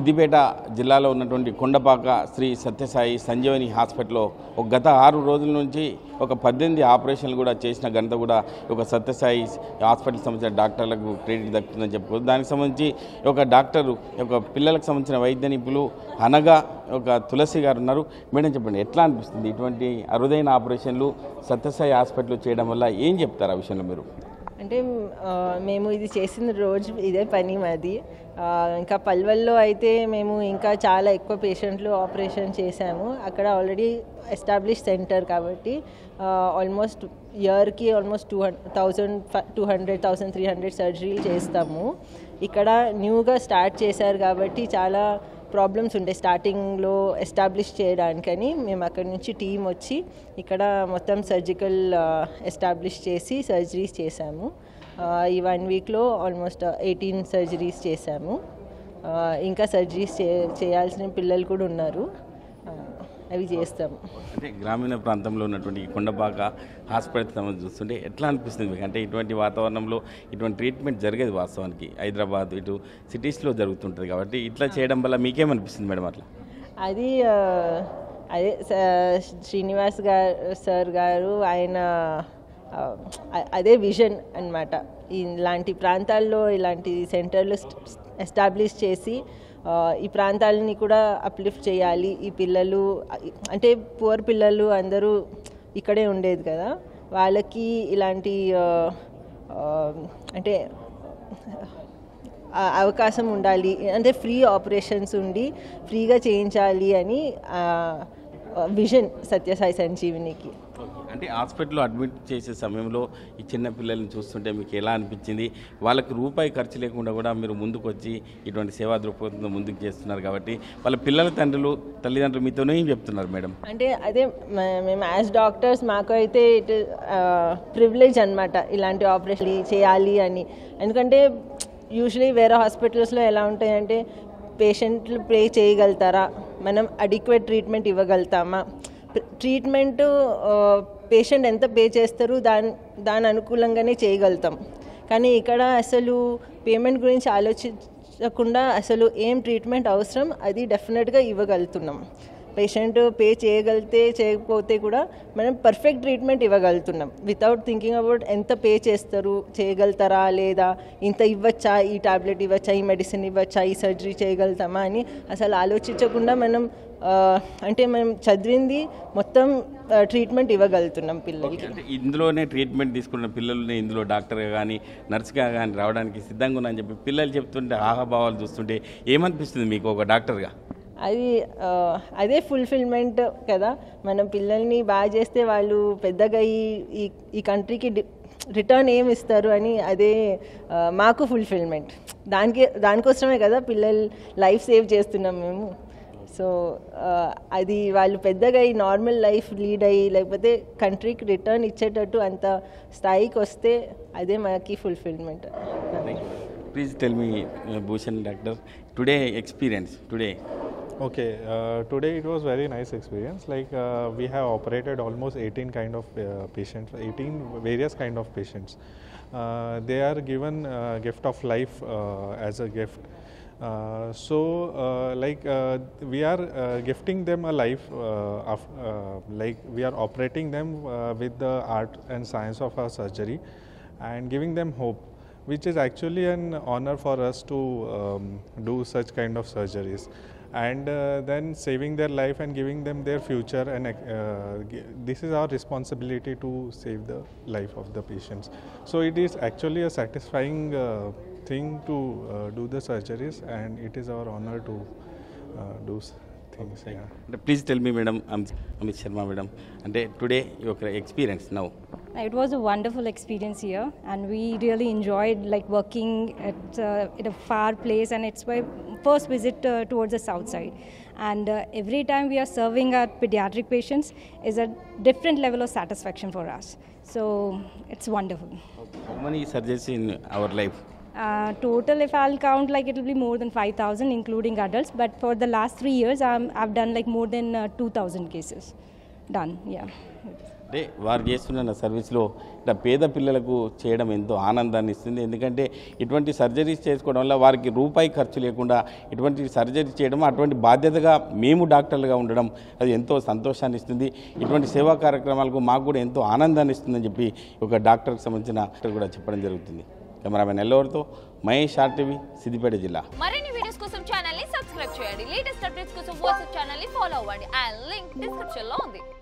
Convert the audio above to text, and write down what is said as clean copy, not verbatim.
సిద్దిపేట జిల్లాలో ఉన్నటువంటి కొండపాక శ్రీ సత్యసాయి సంజీవని హాస్పిటల్లో గత 6 రోజుల నుంచి ఒక 18 ఆపరేషన్లు కూడా చేసిన ఘనత కూడా ఒక సత్యసాయి హాస్పిటల్ సంబంధించిన డాక్టర్లకు క్రెడిట్ దక్కుతుందని చెప్పుకోవచ్చు. దానికి సంబంధించి ఒక డాక్టరు ఒక పిల్లలకు సంబంధించిన వైద్య నిపుణులు అనగా ఒక తులసి గారు ఉన్నారు. మేడం చెప్పండి, ఎట్లా అనిపిస్తుంది ఇటువంటి అరుదైన ఆపరేషన్లు సత్యసాయి హాస్పిటల్లో చేయడం వల్ల? ఏం చెప్తారు ఆ విషయంలో మీరు? అంటే మేము ఇది చేసిన రోజు ఇదే పని మాది. ఇంకా పల్వల్లో అయితే మేము ఇంకా చాలా ఎక్కువ పేషెంట్లు ఆపరేషన్ చేశాము. అక్కడ ఆల్రెడీ ఎస్టాబ్లిష్ సెంటర్ కాబట్టి ఆల్మోస్ట్ ఇయర్కి ఆల్మోస్ట్ 1200-1300 సర్జరీలు చేస్తాము. ఇక్కడ న్యూగా స్టార్ట్ చేశారు కాబట్టి చాలా ప్రాబ్లమ్స్ ఉంటాయి స్టార్టింగ్లో ఎస్టాబ్లిష్ చేయడానికని మేము అక్కడి నుంచి టీం వచ్చి ఇక్కడ మొత్తం సర్జికల్ ఎస్టాబ్లిష్ చేసి సర్జరీస్ చేశాము. ఈ 1 వీక్లో ఆల్మోస్ట్ 18 సర్జరీస్ చేశాము. ఇంకా సర్జరీస్ చేయాల్సిన పిల్లలు కూడా ఉన్నారు, అవి చేస్తాము. అంటే గ్రామీణ ప్రాంతంలో ఉన్నటువంటి కొండపాక హాస్పిటల్ సంబంధించి చూస్తుంటే ఎట్లా అనిపిస్తుంది మీకు? అంటే ఇటువంటి వాతావరణంలో ఇటువంటి ట్రీట్మెంట్ జరిగేది వాస్తవానికి హైదరాబాద్ ఇటు సిటీస్లో జరుగుతుంటుంది కాబట్టి ఇట్లా చేయడం వల్ల మీకేమనిపిస్తుంది మేడం? అట్లా అది అదే శ్రీనివాస్ సార్ గారు ఆయన అదే విజన్ అన్నమాట. ఇలాంటి ప్రాంతాల్లో ఇలాంటి సెంటర్లు ఎస్టాబ్లిష్ చేసి ఈ ప్రాంతాలని కూడా అప్లిఫ్ట్ చేయాలి. ఈ పిల్లలు అంటే పూర్ పిల్లలు అందరూ ఇక్కడే ఉండేది కదా, వాళ్ళకి ఇలాంటి అంటే అవకాశం ఉండాలి, అంటే ఫ్రీ ఆపరేషన్స్ ఉండి ఫ్రీగా చేయించాలి అని విజన్ సత్యసాయి సంజీవనికి. అంటే హాస్పిటల్లో అడ్మిట్ చేసే సమయంలో ఈ చిన్న పిల్లల్ని చూస్తుంటే మీకు ఎలా అనిపించింది? వాళ్ళకి రూపాయి ఖర్చు లేకుండా కూడా మీరు ముందుకు వచ్చి ఇటువంటి సేవా దృక్పథంతో ముందుకు చేస్తున్నారు కాబట్టి వాళ్ళ పిల్లల తల్లిదండ్రులు మీతోనే ఏం చెప్తున్నారు మేడం? అంటే అదే మేము యాజ్ డాక్టర్స్ మాకు అయితే ఇట్ ప్రివిలేజ్ అనమాట ఇలాంటి ఆపరేషన్ చేయాలి అని. ఎందుకంటే యూజువలీ వేరే హాస్పిటల్స్లో ఎలా ఉంటాయంటే పేషెంట్లు పే చేయగలుగుతారా, మనం అడిక్వేట్ ట్రీట్మెంట్ ఇవ్వగలుగుతామా, ట్రీట్మెంట్ పేషెంట్ ఎంత పే చేస్తారు దాని అనుకూలంగానే చేయగలుగుతాం. కానీ ఇక్కడ అసలు పేమెంట్ గురించి ఆలోచించకుండా అసలు ఏం ట్రీట్మెంట్ అవసరం అది డెఫినెట్గా ఇవ్వగలుగుతున్నాం. పేషెంట్ పే చేయగలిగితే చేయకపోతే కూడా మనం పర్ఫెక్ట్ ట్రీట్మెంట్ ఇవ్వగలుగుతున్నాం వితౌట్ థింకింగ్ అబౌట్ ఎంత పే చేస్తారు, చేయగలుగుతారా లేదా, ఇంత ఇవ్వచ్చా, ఈ టాబ్లెట్ ఇవ్వచ్చా, ఈ మెడిసిన్ ఇవ్వచ్చా, ఈ సర్జరీ చేయగలుగుతామా అని అసలు ఆలోచించకుండా మనం అంటే మనం చదివింది మొత్తం ట్రీట్మెంట్ ఇవ్వగలుగుతున్నాం పిల్లలకి. అంటే ఇందులోనే ట్రీట్మెంట్ తీసుకున్న పిల్లల్ని ఇందులో డాక్టర్గా కానీ నర్స్గా కానీ రావడానికి సిద్ధంగా ఉన్నాయని చెప్పి పిల్లలు చెప్తుంటే ఆహాభావాలు చూస్తుంటే ఏమనిపిస్తుంది మీకు ఒక డాక్టర్గా? అదే ఫుల్ఫిల్మెంట్ కదా. మనం పిల్లల్ని బాగా చేస్తే వాళ్ళు పెద్దగా ఈ కంట్రీకి రిటర్న్ ఏమి ఇస్తారు అని అదే మాకు ఫుల్ఫిల్మెంట్. దానికోసమే కదా పిల్లలు లైఫ్ సేవ్ చేస్తున్నాం మేము. సో అది వాళ్ళు పెద్దగా ఈ నార్మల్ లైఫ్ లీడ్ అయ్యి లేకపోతే కంట్రీకి రిటర్న్ ఇచ్చేటట్టు అంత స్థాయికి వస్తే అదే మనకి fulfilment. Please tell me Bhushan doctor, today experience today. Okay, today it was very nice experience. Like we have operated almost 18 kind of patients, 18 various kind of patients. They are given gift of life as a gift. We are gifting them a life like we are operating them with the art and science of our surgery and giving them hope, which is actually an honor for us to do such kind of surgeries. And then saving their life and giving them their future, and this is our responsibility to save the life of the patients. So it is actually a satisfying thing to do the surgeries, and it is our honor to do things. Please tell me madam, Amit Sharma madam, and today your experience now. It was a wonderful experience here, and we really enjoyed like working at a far place, and it's my first visit towards the south side. And every time we are serving our pediatric patients is a different level of satisfaction for us. So it's wonderful. How many surgeries in our life? Total, if I'll count, like it will be more than 5,000, including adults. But for the last 3 years, I've done like more than 2,000 cases done. Yeah. అంటే వారు చేస్తున్న సర్వీస్లో ఇట్లా పేద పిల్లలకు చేయడం ఎంతో ఆనందాన్ని ఇస్తుంది. ఎందుకంటే ఇటువంటి సర్జరీస్ చేసుకోవడం వల్ల వారికి రూపాయి ఖర్చు లేకుండా ఇటువంటి సర్జరీ చేయడం, అటువంటి బాధ్యతగా మేము డాక్టర్లుగా ఉండడం అది ఎంతో సంతోషాన్ని ఇస్తుంది. ఇటువంటి సేవా కార్యక్రమాలకు మాకు కూడా ఎంతో ఆనందాన్ని ఇస్తుందని చెప్పి ఒక డాక్టర్కి సంబంధించిన డాక్టర్ కూడా చెప్పడం జరుగుతుంది. కెమెరామెన్ ఎల్లవరితో మహేష్, RTV, సిద్దిపేట జిల్లా. మరిన్ని వీడియోస్ కోసం ఛానల్ ని సబ్స్క్రైబ్ చేయండి. లేటెస్ట్ అప్డేట్స్ కోసం వాట్సాప్ ఛానల్ ని ఫాలో అవ్వండి. ఆ లింక్ డిస్క్రిప్షన్ లో ఉంది.